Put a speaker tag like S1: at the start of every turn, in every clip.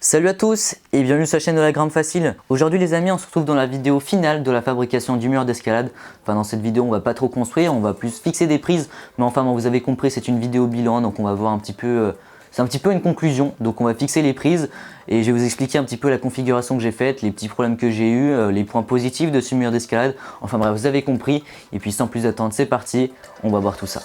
S1: Salut à tous et bienvenue sur la chaîne de la Grimpe Facile. Aujourd'hui les amis, on se retrouve dans la vidéo finale de la fabrication du mur d'escalade. Enfin dans cette vidéo on va pas trop construire, on va plus fixer des prises. Mais enfin bon, vous avez compris, c'est une vidéo bilan, donc on va voir un petit peu... c'est un petit peu une conclusion, donc on va fixer les prises et je vais vous expliquer un petit peu la configuration que j'ai faite, les petits problèmes que j'ai eu, les points positifs de ce mur d'escalade. Enfin bref, vous avez compris. Et puis sans plus attendre, c'est parti, on va voir tout ça.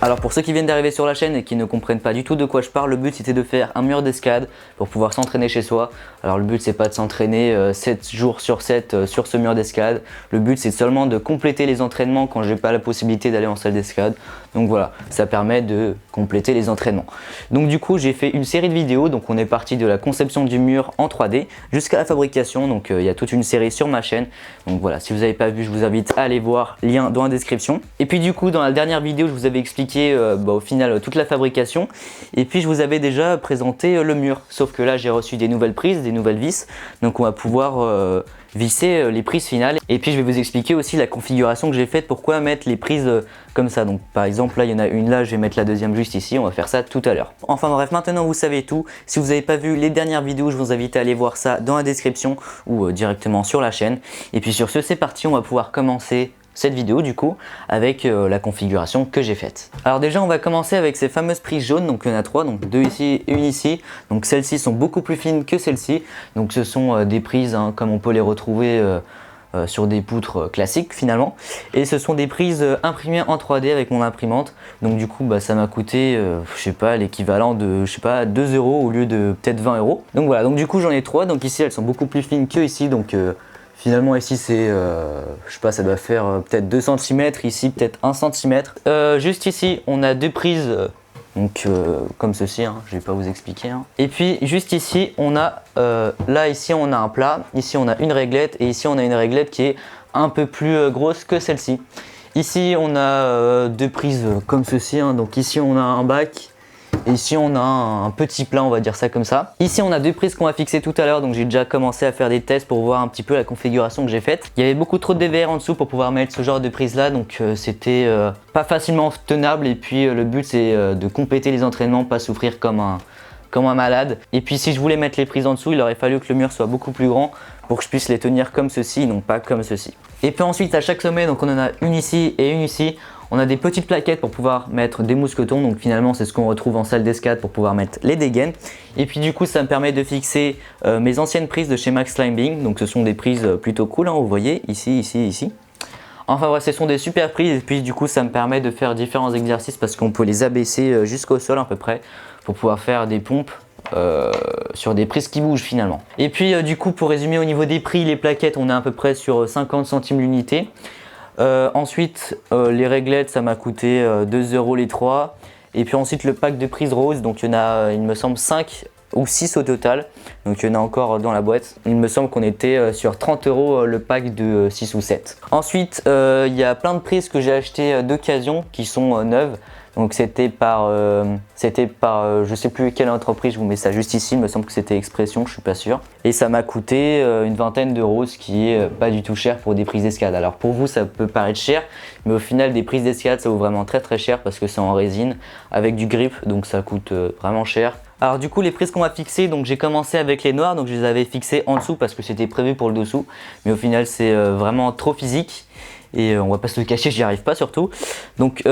S1: Alors pour ceux qui viennent d'arriver sur la chaîne et qui ne comprennent pas du tout de quoi je parle, le but c'était de faire un mur d'escalade pour pouvoir s'entraîner chez soi. Alors le but c'est pas de s'entraîner 7 jours sur 7 sur ce mur d'escalade. Le but c'est seulement de compléter les entraînements quand j'ai pas la possibilité d'aller en salle d'escalade. Donc voilà, ça permet de compléter les entraînements. Donc du coup j'ai fait une série de vidéos, donc on est parti de la conception du mur en 3D jusqu'à la fabrication. Donc il y a toute une série sur ma chaîne. Donc voilà, si vous n'avez pas vu, je vous invite à aller voir, lien dans la description. Et puis du coup dans la dernière vidéo je vous avais expliqué au final toute la fabrication et puis je vous avais déjà présenté le mur, sauf que là j'ai reçu des nouvelles prises, des nouvelles vis, donc on va pouvoir visser les prises finales. Et puis je vais vous expliquer aussi la configuration que j'ai faite, pourquoi mettre les prises comme ça. Donc par exemple là il y en a une là, je vais mettre la deuxième juste ici, on va faire ça tout à l'heure. Enfin bref, maintenant vous savez tout. Si vous n'avez pas vu les dernières vidéos, je vous invite à aller voir ça dans la description ou directement sur la chaîne. Et puis sur ce, c'est parti, on va pouvoir commencer cette vidéo du coup avec la configuration que j'ai faite. Alors déjà on va commencer avec ces fameuses prises jaunes, donc il y en a trois, donc deux ici et une ici. Donc celles-ci sont beaucoup plus fines que celles-ci, donc ce sont des prises comme on peut les retrouver sur des poutres classiques finalement, et ce sont des prises imprimées en 3D avec mon imprimante. Donc du coup ça m'a coûté je sais pas, l'équivalent de 2 € au lieu de peut-être 20 €. Donc voilà, donc du coup j'en ai trois, donc ici elles sont beaucoup plus fines que ici, donc finalement ici c'est, je sais pas, ça doit faire peut-être 2 cm, ici peut-être 1 cm. Juste ici on a deux prises, donc comme ceci, je vais pas vous expliquer. Et puis juste ici on a, là ici on a un plat, ici on a une réglette et ici on a une réglette qui est un peu plus grosse que celle-ci. Ici on a deux prises comme ceci, donc ici on a un bac. Et ici on a un petit plat, on va dire ça comme ça. Ici on a deux prises qu'on va fixer tout à l'heure, donc j'ai déjà commencé à faire des tests pour voir un petit peu la configuration que j'ai faite. Il y avait beaucoup trop de DVR en dessous pour pouvoir mettre ce genre de prise là, donc c'était pas facilement tenable. Et puis le but c'est de compléter les entraînements, pas souffrir comme un malade. Et puis si je voulais mettre les prises en dessous, il aurait fallu que le mur soit beaucoup plus grand pour que je puisse les tenir comme ceci, non pas comme ceci. Et puis ensuite à chaque sommet, donc on en a une ici et une ici. On a des petites plaquettes pour pouvoir mettre des mousquetons, donc finalement c'est ce qu'on retrouve en salle d'escalade pour pouvoir mettre les dégaines. Et puis du coup ça me permet de fixer mes anciennes prises de chez Max Climbing, donc ce sont des prises plutôt cool, vous voyez, ici, ici, ici. Enfin bref, ce sont des super prises et puis du coup ça me permet de faire différents exercices parce qu'on peut les abaisser jusqu'au sol à peu près pour pouvoir faire des pompes sur des prises qui bougent finalement. Et puis du coup pour résumer au niveau des prix, les plaquettes on est à peu près sur 50 centimes l'unité. Ensuite les réglettes ça m'a coûté 2 € les 3. Et puis ensuite le pack de prises rose, donc il y en a il me semble 5 ou 6 au total, donc il y en a encore dans la boîte. Il me semble qu'on était sur 30 € le pack de 6 ou 7. Ensuite il y a plein de prises que j'ai achetées d'occasion qui sont neuves. Donc c'était par je sais plus quelle entreprise, je vous mets ça juste ici, il me semble que c'était Expression, je suis pas sûr. Et ça m'a coûté une vingtaine d'euros, ce qui est pas du tout cher pour des prises d'escalade. Alors pour vous ça peut paraître cher, mais au final des prises d'escalade ça vaut vraiment très très cher parce que c'est en résine avec du grip, donc ça coûte vraiment cher. Alors du coup les prises qu'on va fixer, donc j'ai commencé avec les noires, donc je les avais fixées en dessous parce que c'était prévu pour le dessous, mais au final c'est vraiment trop physique. Et on va pas se le cacher, j'y arrive pas surtout. Donc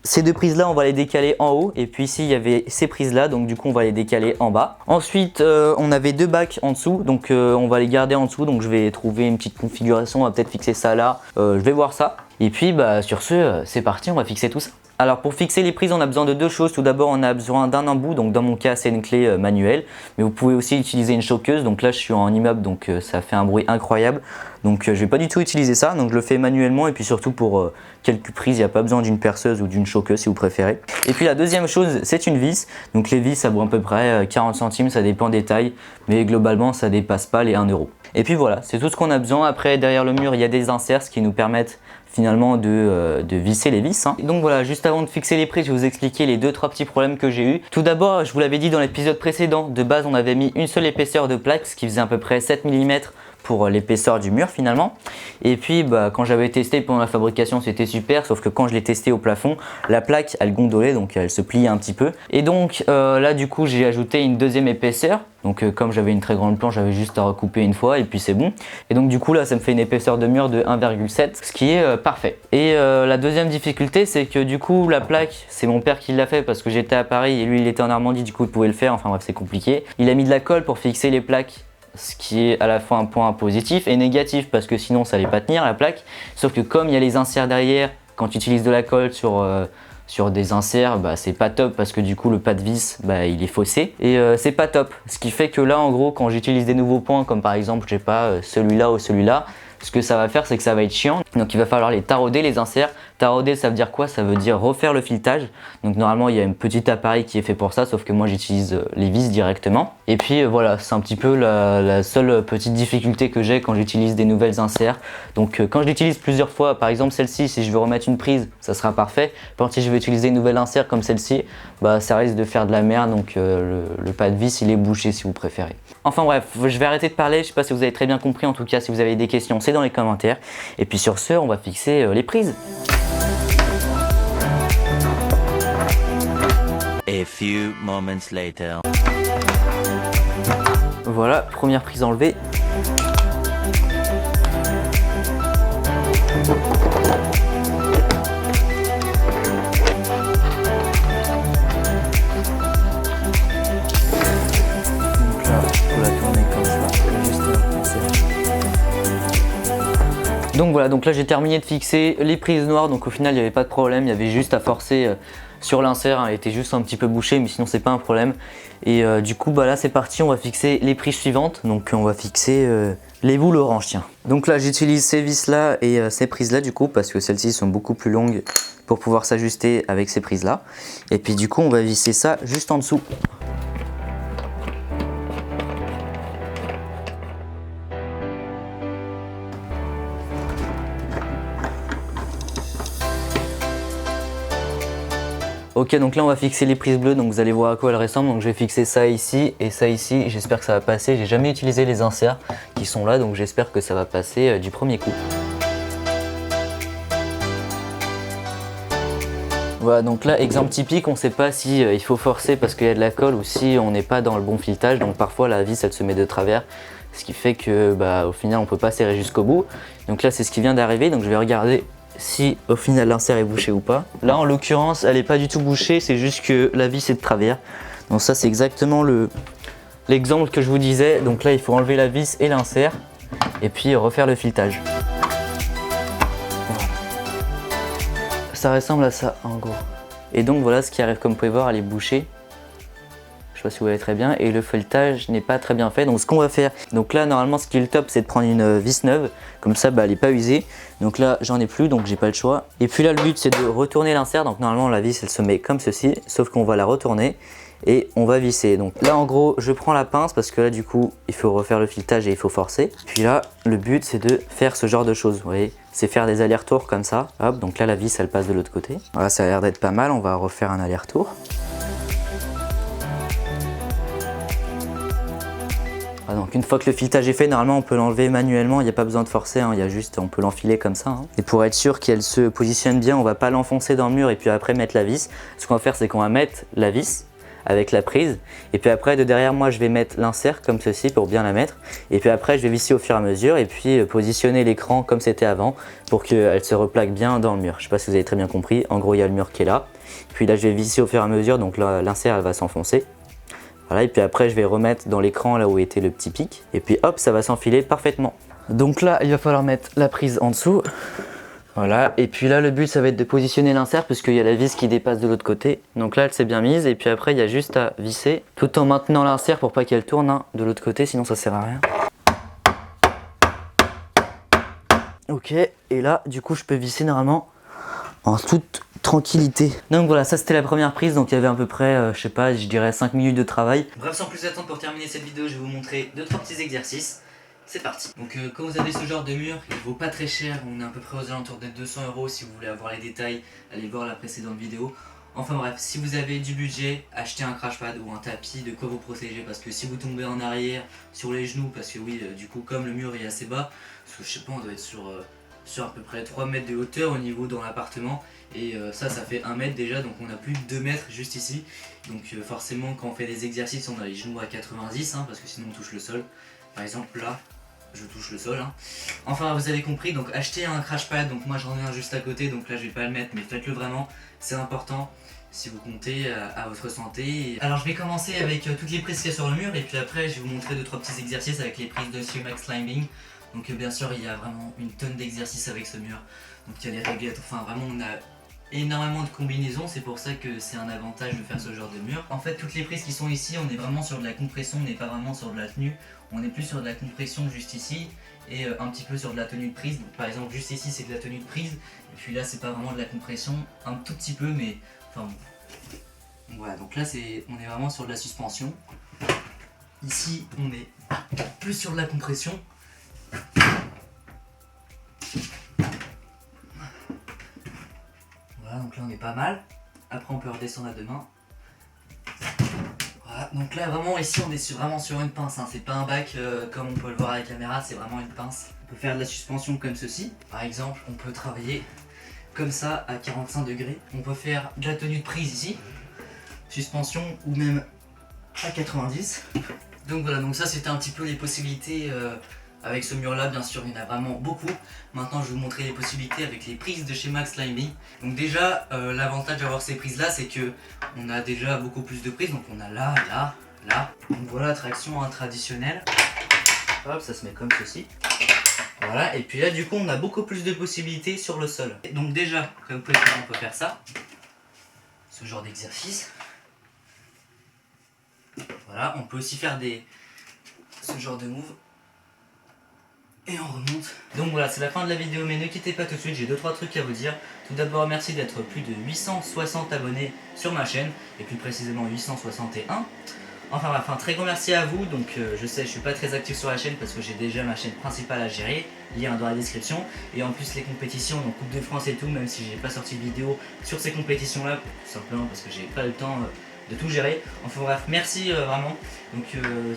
S1: ces deux prises là on va les décaler en haut. Et puis ici il y avait ces prises là, donc du coup on va les décaler en bas. Ensuite on avait deux bacs en dessous, donc on va les garder en dessous. Donc je vais trouver une petite configuration, on va peut-être fixer ça là, je vais voir ça. Et puis sur ce c'est parti, on va fixer tout ça. Alors pour fixer les prises on a besoin de deux choses. Tout d'abord on a besoin d'un embout, donc dans mon cas c'est une clé manuelle, mais vous pouvez aussi utiliser une choqueuse. Donc là je suis en immeuble donc ça fait un bruit incroyable, donc je vais pas du tout utiliser ça, donc je le fais manuellement. Et puis surtout pour quelques prises il n'y a pas besoin d'une perceuse ou d'une choqueuse si vous préférez. Et puis la deuxième chose c'est une vis, donc les vis ça vaut à peu près 40 centimes, ça dépend des tailles, mais globalement ça dépasse pas les 1 €. Et puis voilà, c'est tout ce qu'on a besoin. Après derrière le mur il y a des inserts qui nous permettent finalement de visser les vis. Donc voilà, juste avant de fixer les prises, je vais vous expliquer les 2-3 petits problèmes que j'ai eu. Tout d'abord, je vous l'avais dit dans l'épisode précédent, de base on avait mis une seule épaisseur de plaque, ce qui faisait à peu près 7 mm pour l'épaisseur du mur finalement. Et puis quand j'avais testé pendant la fabrication c'était super, sauf que quand je l'ai testé au plafond, la plaque elle gondolait, donc elle se pliait un petit peu. Et donc là du coup j'ai ajouté une deuxième épaisseur. Donc comme j'avais une très grande planche, j'avais juste à recouper une fois et puis c'est bon. Et donc du coup là ça me fait une épaisseur de mur de 1,7, ce qui est parfait. Et la deuxième difficulté c'est que du coup la plaque, c'est mon père qui l'a fait parce que j'étais à Paris et lui il était en Normandie, du coup il pouvait le faire, enfin bref c'est compliqué. Il a mis de la colle pour fixer les plaques, ce qui est à la fois un point positif et négatif parce que sinon ça allait pas tenir la plaque. Sauf que comme il y a les inserts derrière, quand tu utilises de la colle sur des inserts, c'est pas top parce que du coup le pas de vis il est faussé et c'est pas top. Ce qui fait que là en gros quand j'utilise des nouveaux points comme par exemple je sais pas celui-là ou celui-là, ce que ça va faire c'est que ça va être chiant. Donc il va falloir les tarauder les inserts. Tarauder ça veut dire quoi? Ça veut dire refaire le filetage. Donc normalement il y a un petit appareil qui est fait pour ça, sauf que moi j'utilise les vis directement. Et puis voilà, c'est un petit peu la seule petite difficulté que j'ai quand j'utilise des nouvelles inserts. Donc quand je l'utilise plusieurs fois, par exemple celle-ci, si je veux remettre une prise, ça sera parfait. Par contre si je veux utiliser une nouvelle insert comme celle-ci, ça risque de faire de la merde, donc le pas de vis il est bouché si vous préférez. Enfin bref, je vais arrêter de parler, je sais pas si vous avez très bien compris, en tout cas si vous avez des questions c'est dans les commentaires. Et puis sur ce, on va fixer les prises.
S2: A few moments later.
S1: Voilà, première prise enlevée. Donc voilà, donc là j'ai terminé de fixer les prises noires, donc au final il n'y avait pas de problème, il y avait juste à forcer sur l'insert, elle était juste un petit peu bouchée mais sinon c'est pas un problème. Et du coup là c'est parti, on va fixer les prises suivantes, donc on va fixer les boules orange, tiens. Donc là j'utilise ces vis là et ces prises là du coup parce que celles-ci sont beaucoup plus longues pour pouvoir s'ajuster avec ces prises là. Et puis du coup on va visser ça juste en dessous. Ok, donc là on va fixer les prises bleues, donc vous allez voir à quoi elles ressemblent. Donc je vais fixer ça ici et ça ici, j'espère que ça va passer. J'ai jamais utilisé les inserts qui sont là, donc j'espère que ça va passer du premier coup. Voilà, donc là exemple typique, on ne sait pas si il faut forcer parce qu'il y a de la colle ou si on n'est pas dans le bon filetage. Donc parfois la vis elle se met de travers, ce qui fait que au final on peut pas serrer jusqu'au bout. Donc là c'est ce qui vient d'arriver, donc je vais regarder si au final l'insert est bouché ou pas. Là en l'occurrence elle n'est pas du tout bouchée, c'est juste que la vis est de travers. Donc ça c'est exactement l'exemple que je vous disais. Donc là il faut enlever la vis et l'insert et puis refaire le filetage. Voilà. Ça ressemble à ça en gros. Et donc voilà ce qui arrive, comme vous pouvez voir elle est bouchée. Je sais pas si vous voyez très bien, et le filetage n'est pas très bien fait. Donc ce qu'on va faire, donc là normalement ce qui est le top c'est de prendre une vis neuve, comme ça elle n'est pas usée. Donc là j'en ai plus donc j'ai pas le choix. Et puis là le but c'est de retourner l'insert, donc normalement la vis elle se met comme ceci, sauf qu'on va la retourner et on va visser. Donc là en gros je prends la pince parce que là du coup il faut refaire le filetage et il faut forcer. Puis là le but c'est de faire ce genre de choses, vous voyez, c'est faire des allers-retours comme ça. Hop, donc là la vis elle passe de l'autre côté. Voilà, ça a l'air d'être pas mal, on va refaire un aller-retour. Donc une fois que le filetage est fait, normalement on peut l'enlever manuellement, il n'y a pas besoin de forcer, hein, il y a juste, on peut l'enfiler comme ça. Hein. Et pour être sûr qu'elle se positionne bien, on va pas l'enfoncer dans le mur et puis après mettre la vis. Ce qu'on va faire c'est qu'on va mettre la vis avec la prise et puis après de derrière moi je vais mettre l'insert comme ceci pour bien la mettre et puis après je vais visser au fur et à mesure et puis positionner l'écran comme c'était avant pour qu'elle se replaque bien dans le mur. Je sais pas si vous avez très bien compris, en gros il y a le mur qui est là, puis là je vais visser au fur et à mesure, donc là l'insert elle va s'enfoncer. Voilà, et puis après je vais remettre dans l'écran là où était le petit pic et puis hop ça va s'enfiler parfaitement. Donc là il va falloir mettre la prise en dessous. Voilà, et puis là le but ça va être de positionner l'insert puisqu'il y a la vis qui dépasse de l'autre côté. Donc là elle s'est bien mise et puis après il y a juste à visser tout en maintenant l'insert pour pas qu'elle tourne de l'autre côté, sinon ça sert à rien. Ok, et là du coup je peux visser normalement en toute tranquillité. Donc voilà, ça c'était la première prise, donc il y avait à peu près, je sais pas, je dirais 5 minutes de travail. Bref, sans plus attendre, pour terminer cette vidéo, je vais vous montrer 2-3 petits exercices. C'est parti. Donc quand vous avez ce genre de mur, il vaut pas très cher, on est à peu près aux alentours des 200 € si vous voulez avoir les détails, allez voir la précédente vidéo. Enfin bref, si vous avez du budget, achetez un crash pad ou un tapis, de quoi vous protéger, parce que si vous tombez en arrière, sur les genoux, parce que oui, du coup comme le mur est assez bas, parce que je sais pas, on doit être sur à peu près 3 mètres de hauteur au niveau dans l'appartement, et ça fait 1 mètre déjà, donc on a plus de 2 mètres juste ici, donc forcément quand on fait des exercices on a les genoux à 90, parce que sinon on touche le sol. Par exemple là, je touche le sol. Enfin vous avez compris, donc achetez un crash pad, donc moi j'en ai un juste à côté, donc là je vais pas le mettre, mais faites-le vraiment, c'est important si vous comptez à votre santé. Alors je vais commencer avec toutes les prises qu'il y a sur le mur, et puis après je vais vous montrer 2-3 petits exercices avec les prises de Max Climbing. Donc bien sûr il y a vraiment une tonne d'exercices avec ce mur, donc il y a les réglettes, enfin vraiment on a énormément de combinaisons, c'est pour ça que c'est un avantage de faire ce genre de mur. En fait toutes les prises qui sont ici, on est vraiment sur de la compression, on n'est pas vraiment sur de la tenue, on est plus sur de la compression juste ici et un petit peu sur de la tenue de prise. Donc, par exemple juste ici c'est de la tenue de prise, et puis là c'est pas vraiment de la compression, un tout petit peu, mais enfin bon. Donc, voilà, donc là on est vraiment sur de la suspension. Ici on est plus sur de la compression. Voilà, donc là on est pas mal. Après on peut redescendre à 2 mains. Voilà, donc là vraiment ici on est vraiment sur une pince, c'est pas un bac comme on peut le voir à la caméra, c'est vraiment une pince. On peut faire de la suspension comme ceci. Par exemple on peut travailler comme ça à 45 degrés. On peut faire de la tenue de prise ici, suspension, ou même à 90. Donc voilà, donc ça c'était un petit peu les possibilités avec ce mur là. Bien sûr il y en a vraiment beaucoup. Maintenant je vais vous montrer les possibilités avec les prises de chez Max Climbing. Donc déjà l'avantage d'avoir ces prises là, c'est que on a déjà beaucoup plus de prises. Donc on a là, là, là. Donc voilà, traction traditionnelle. Hop, ça se met comme ceci. Voilà, et puis là du coup on a beaucoup plus de possibilités sur le sol. Et donc déjà, comme vous pouvez voir, on peut faire ça, ce genre d'exercice. Voilà, on peut aussi faire ce genre de move. Et on remonte. Donc voilà, c'est la fin de la vidéo, mais ne quittez pas tout de suite, j'ai 2-3 trucs à vous dire. Tout d'abord, merci d'être plus de 860 abonnés sur ma chaîne, et plus précisément 861. Enfin bref, un très grand merci à vous. Donc je sais, je suis pas très actif sur la chaîne parce que j'ai déjà ma chaîne principale à gérer, lien dans la description. Et en plus les compétitions, donc Coupe de France et tout, même si j'ai pas sorti de vidéo sur ces compétitions là, tout simplement parce que j'ai pas le temps de tout gérer. Enfin bref, merci vraiment. Donc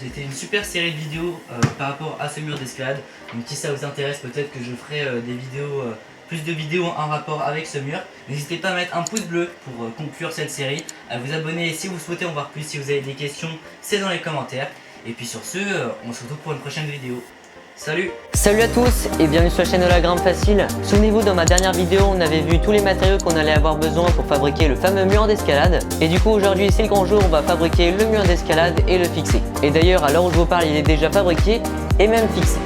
S1: c'était une super série de vidéos par rapport à ce mur d'escalade. Donc si ça vous intéresse, peut-être que je ferai des vidéos, plus de vidéos en rapport avec ce mur. N'hésitez pas à mettre un pouce bleu pour conclure cette série, à vous abonner si vous souhaitez en voir plus. Si vous avez des questions, c'est dans les commentaires. Et puis sur ce, on se retrouve pour une prochaine vidéo. Salut!
S3: Salut à tous et bienvenue sur la chaîne de la Grimpe Facile. Souvenez-vous, dans ma dernière vidéo, on avait vu tous les matériaux qu'on allait avoir besoin pour fabriquer le fameux mur d'escalade. Et du coup, aujourd'hui, c'est le grand jour, on va fabriquer le mur d'escalade et le fixer. Et d'ailleurs, à l'heure où je vous parle, il est déjà fabriqué et même fixé.